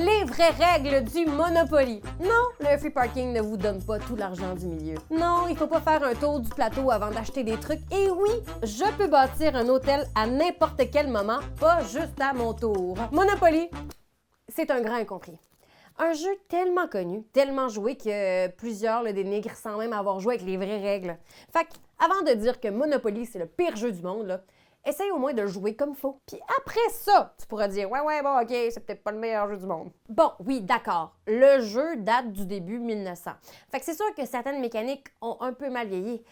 Les vraies règles du Monopoly. Non, le free parking ne vous donne pas tout l'argent du milieu. Non, il faut pas faire un tour du plateau avant d'acheter des trucs. Et oui, je peux bâtir un hôtel à n'importe quel moment, pas juste à mon tour. Monopoly, c'est un grand incompris. Un jeu tellement connu, tellement joué que plusieurs le dénigrent sans même avoir joué avec les vraies règles. Fait qu'avant de dire que Monopoly, c'est le pire jeu du monde, là, essaye au moins de le jouer comme faut. Puis après ça, tu pourras dire « Ouais, bon, OK, c'est peut-être pas le meilleur jeu du monde. » Bon, oui, d'accord. Le jeu date du début 1900. Fait que c'est sûr que certaines mécaniques ont un peu mal vieilli.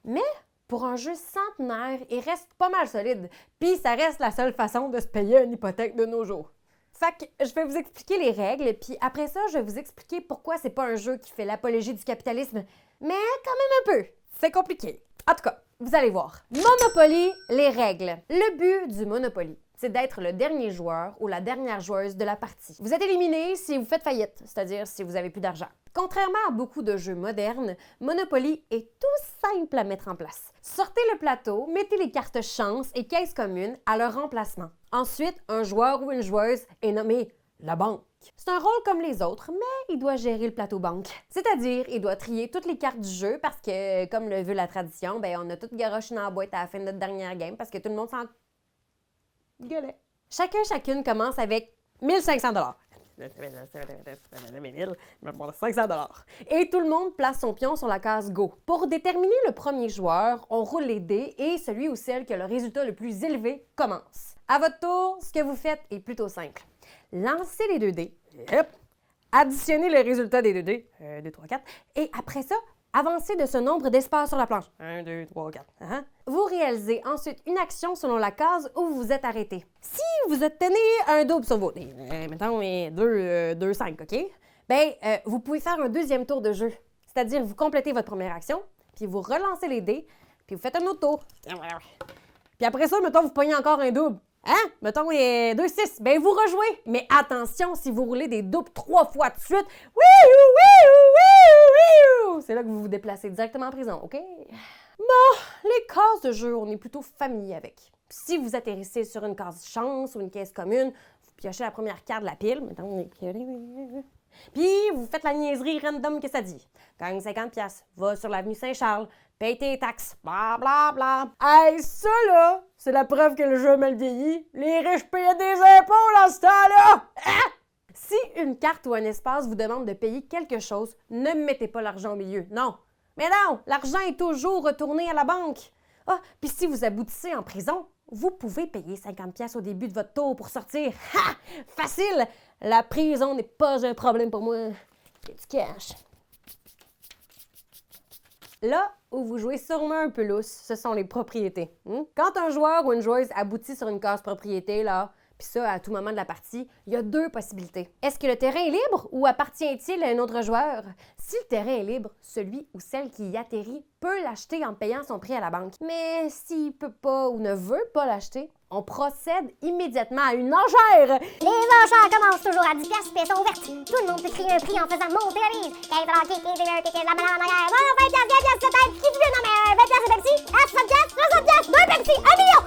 Mais pour un jeu centenaire, il reste pas mal solide. Puis ça reste la seule façon de se payer une hypothèque de nos jours. Fait que je vais vous expliquer les règles, puis après ça, je vais vous expliquer pourquoi c'est pas un jeu qui fait l'apologie du capitalisme, mais quand même un peu. C'est compliqué. En tout cas, vous allez voir. Monopoly, les règles. Le but du Monopoly, c'est d'être le dernier joueur ou la dernière joueuse de la partie. Vous êtes éliminé si vous faites faillite, c'est-à-dire si vous avez plus d'argent. Contrairement à beaucoup de jeux modernes, Monopoly est tout simple à mettre en place. Sortez le plateau, mettez les cartes chance et caisse commune à leur remplacement. Ensuite, un joueur ou une joueuse est nommé la banque. C'est un rôle comme les autres, mais il doit gérer le plateau banque. C'est-à-dire, il doit trier toutes les cartes du jeu parce que, comme le veut la tradition, on a toutes garoché dans la boîte à la fin de notre dernière game parce que tout le monde s'en gueulait. Chacune commence avec 1500 $. Et tout le monde place son pion sur la case Go. Pour déterminer le premier joueur, on roule les dés et celui ou celle qui a le résultat le plus élevé commence. À votre tour, ce que vous faites est plutôt simple. Lancez les 2 dés, additionnez le résultat des 2 dés, 1, 2, 3, 4, et après ça, avancez de ce nombre d'espaces sur la planche. 1, 2, 3, 4. Vous réalisez ensuite une action selon la case où vous vous êtes arrêté. Si vous obtenez un double sur vos dés, mettons 2, 5, OK? Vous pouvez faire un deuxième tour de jeu. C'est-à-dire, vous complétez votre première action, puis vous relancez les dés, puis vous faites un autre tour. Puis après ça, mettons, vous pognez encore un double. Mettons, 2, 6. Vous rejouez. Mais attention, si vous roulez des doubles 3 fois de suite, c'est là que vous vous déplacez directement en prison, OK? Bon, les cases de jeu, on est plutôt familier avec. Si vous atterrissez sur une case chance ou une caisse commune, vous piochez la première carte de la pile, mettons, puis vous faites la niaiserie random que ça dit. Gagne 50$, va sur l'avenue Saint-Charles, paye tes taxes, bla bla bla. Hey, ça là, c'est la preuve que le jeu a mal vieilli. Les riches payaient des impôts dans ce temps-là! Si une carte ou un espace vous demande de payer quelque chose, ne mettez pas l'argent au milieu. Non. Mais non, l'argent est toujours retourné à la banque. Puis si vous aboutissez en prison, vous pouvez payer 50$ au début de votre tour pour sortir. Ha! Facile! La prison n'est pas un problème pour moi. J'ai du cash. Là où vous jouez sûrement un peu lousse, ce sont les propriétés. Quand un joueur ou une joueuse aboutit sur une case propriété, là, puis ça, à tout moment de la partie, il y a 2 possibilités. Est-ce que le terrain est libre ou appartient-il à un autre joueur? Si le terrain est libre, celui ou celle qui y atterrit peut l'acheter en payant son prix à la banque. Mais s'il peut pas ou ne veut pas l'acheter, on procède immédiatement à une enchère. Les enchères commencent toujours à 10$ puis elles sont ouvertes. Tout le monde peut crier un prix en faisant monter la mise. 15$, la banane en arrière. 20$, 10$, peut-être. Qui tu veux? Non, mais 20$ c'est Pepsi. 60$, 60$, 2 Pepsi. 1 million,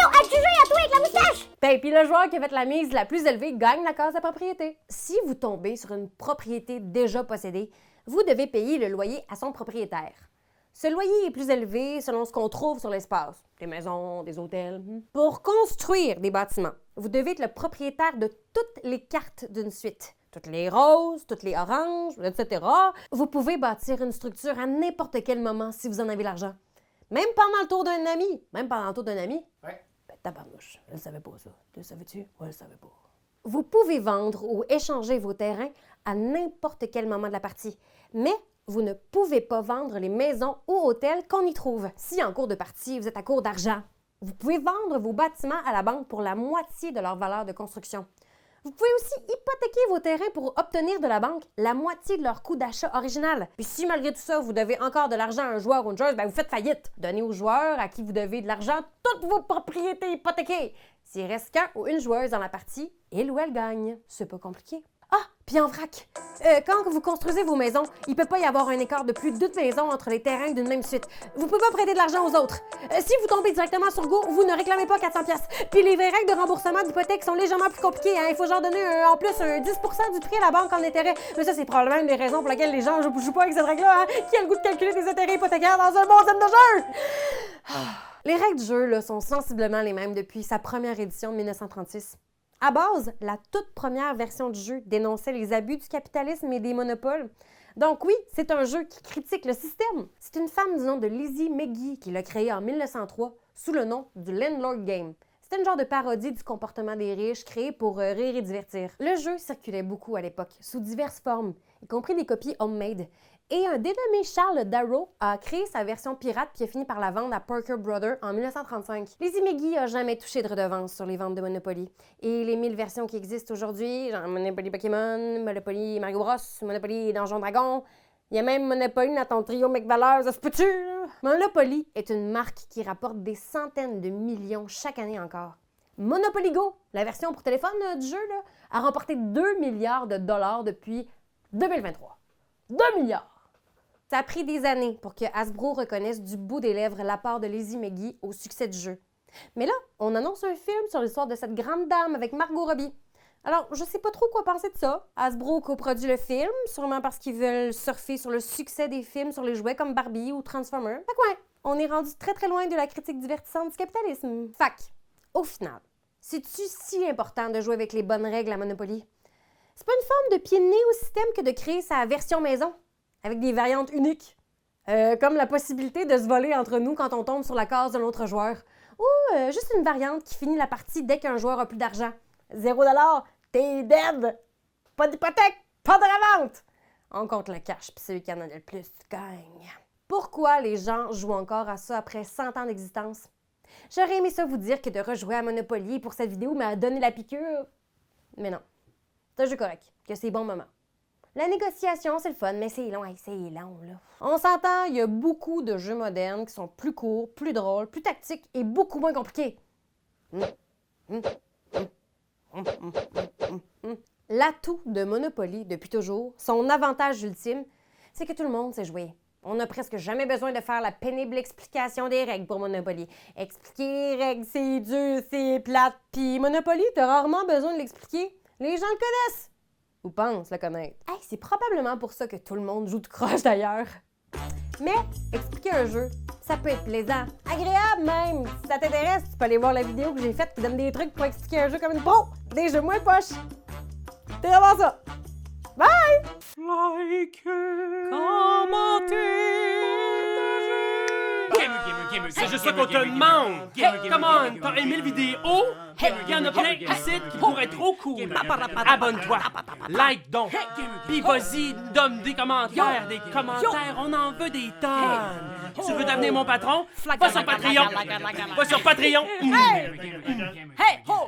à juger à tout avec la moustache. Puis le joueur qui a fait la mise la plus élevée gagne la case de propriété. Si vous tombez sur une propriété déjà possédée, vous devez payer le loyer à son propriétaire. Ce loyer est plus élevé selon ce qu'on trouve sur l'espace, des maisons, des hôtels. Pour construire des bâtiments, vous devez être le propriétaire de toutes les cartes d'une suite. Toutes les roses, toutes les oranges, etc. Vous pouvez bâtir une structure à n'importe quel moment si vous en avez l'argent. Même pendant le tour d'un ami. Ouais. Tabarnouche, je ne savais pas ça. Tu le savais-tu? Ouais, je ne savais pas. Vous pouvez vendre ou échanger vos terrains à n'importe quel moment de la partie. Mais vous ne pouvez pas vendre les maisons ou hôtels qu'on y trouve. Si en cours de partie, vous êtes à court d'argent, vous pouvez vendre vos bâtiments à la banque pour la moitié de leur valeur de construction. Vous pouvez aussi hypothéquer vos terrains pour obtenir de la banque la moitié de leur coût d'achat original. Puis si malgré tout ça, vous devez encore de l'argent à un joueur ou une joueuse, vous faites faillite. Donnez aux joueurs à qui vous devez de l'argent toutes vos propriétés hypothéquées. S'il reste qu'un ou une joueuse dans la partie, il ou elle gagne. C'est pas compliqué. Puis en vrac, quand vous construisez vos maisons, il peut pas y avoir un écart de plus d'une maison entre les terrains d'une même suite. Vous pouvez pas prêter de l'argent aux autres. Si vous tombez directement sur Go, vous ne réclamez pas 400 pièces. Puis les règles de remboursement d'hypothèque sont légèrement plus compliquées. Hein? Il faut genre donner en plus un 10 du prix à la banque en intérêt. Mais ça, c'est probablement une des raisons pour laquelle les gens jouent pas avec cette règle-là. Hein? Qui a le goût de calculer des intérêts hypothécaires dans un bon thème de jeu? Les règles du jeu là, sont sensiblement les mêmes depuis sa première édition de 1936. À base, la toute première version du jeu dénonçait les abus du capitalisme et des monopoles. Donc oui, c'est un jeu qui critique le système. C'est une femme du nom de Lizzie McGee qui l'a créé en 1903 sous le nom du Landlord Game. C'était une genre de parodie du comportement des riches créé pour rire et divertir. Le jeu circulait beaucoup à l'époque, sous diverses formes, y compris des copies homemade. Et un dénommé Charles Darrow a créé sa version pirate puis a fini par la vendre à Parker Brothers en 1935. Lizzie McGee a jamais touché de redevance sur les ventes de Monopoly. Et les 1000 versions qui existent aujourd'hui, genre Monopoly Pokémon, Monopoly Mario Bros, Monopoly Donjon Dragon, il y a même Monopoly dans ton trio McValeur, ça se peut-tu? Monopoly est une marque qui rapporte des centaines de millions chaque année encore. Monopoly Go, la version pour téléphone du jeu, là, a remporté 2 milliards de dollars depuis 2023. 2 milliards! Ça a pris des années pour que Hasbro reconnaisse du bout des lèvres l'apport de Lizzie McGee au succès du jeu. Mais là, on annonce un film sur l'histoire de cette grande dame avec Margot Robbie. Alors, je sais pas trop quoi penser de ça. Hasbro coproduit le film, sûrement parce qu'ils veulent surfer sur le succès des films sur les jouets comme Barbie ou Transformers. Fait que ouais, on est rendu très très loin de la critique divertissante du capitalisme. Fac, au final, c'est-tu si important de jouer avec les bonnes règles à Monopoly? C'est pas une forme de pied de nez au système que de créer sa version maison, avec des variantes uniques, comme la possibilité de se voler entre nous quand on tombe sur la case de l'autre joueur, ou juste une variante qui finit la partie dès qu'un joueur a plus d'argent. 0$, t'es dead! Pas d'hypothèque, pas de revente! On compte le cash, puis celui qui en a le plus gagne. Pourquoi les gens jouent encore à ça après 100 ans d'existence? J'aurais aimé ça vous dire que de rejouer à Monopoly pour cette vidéo m'a donné la piqûre, mais non. C'est un jeu correct, que c'est bon moment. La négociation, c'est le fun, mais c'est long, là. On s'entend, il y a beaucoup de jeux modernes qui sont plus courts, plus drôles, plus tactiques et beaucoup moins compliqués. L'atout de Monopoly, depuis toujours, son avantage ultime, c'est que tout le monde sait jouer. On n'a presque jamais besoin de faire la pénible explication des règles pour Monopoly. Expliquer les règles, c'est dur, c'est plate, puis Monopoly, t'as rarement besoin de l'expliquer. Les gens le connaissent! Ou pensent le connaître. Hey, c'est probablement pour ça que tout le monde joue de croche d'ailleurs. Mais expliquer un jeu, ça peut être plaisant, agréable même. Si ça t'intéresse, tu peux aller voir la vidéo que j'ai faite qui donne des trucs pour expliquer un jeu comme une pro. Des jeux moins poches. C'est vraiment ça. Bye! C'est juste ça qu'on te demande! Hey, come on! T'as aimé la vidéo? Hey, y'en a plein ici qui pourraient être trop cool! Abonne-toi! Like donc! Pis vas-y, donne des commentaires! Des commentaires, on en veut des tonnes! Tu veux devenir mon patron? Va sur Patreon! Va sur Patreon! Hey! Hey! Ho!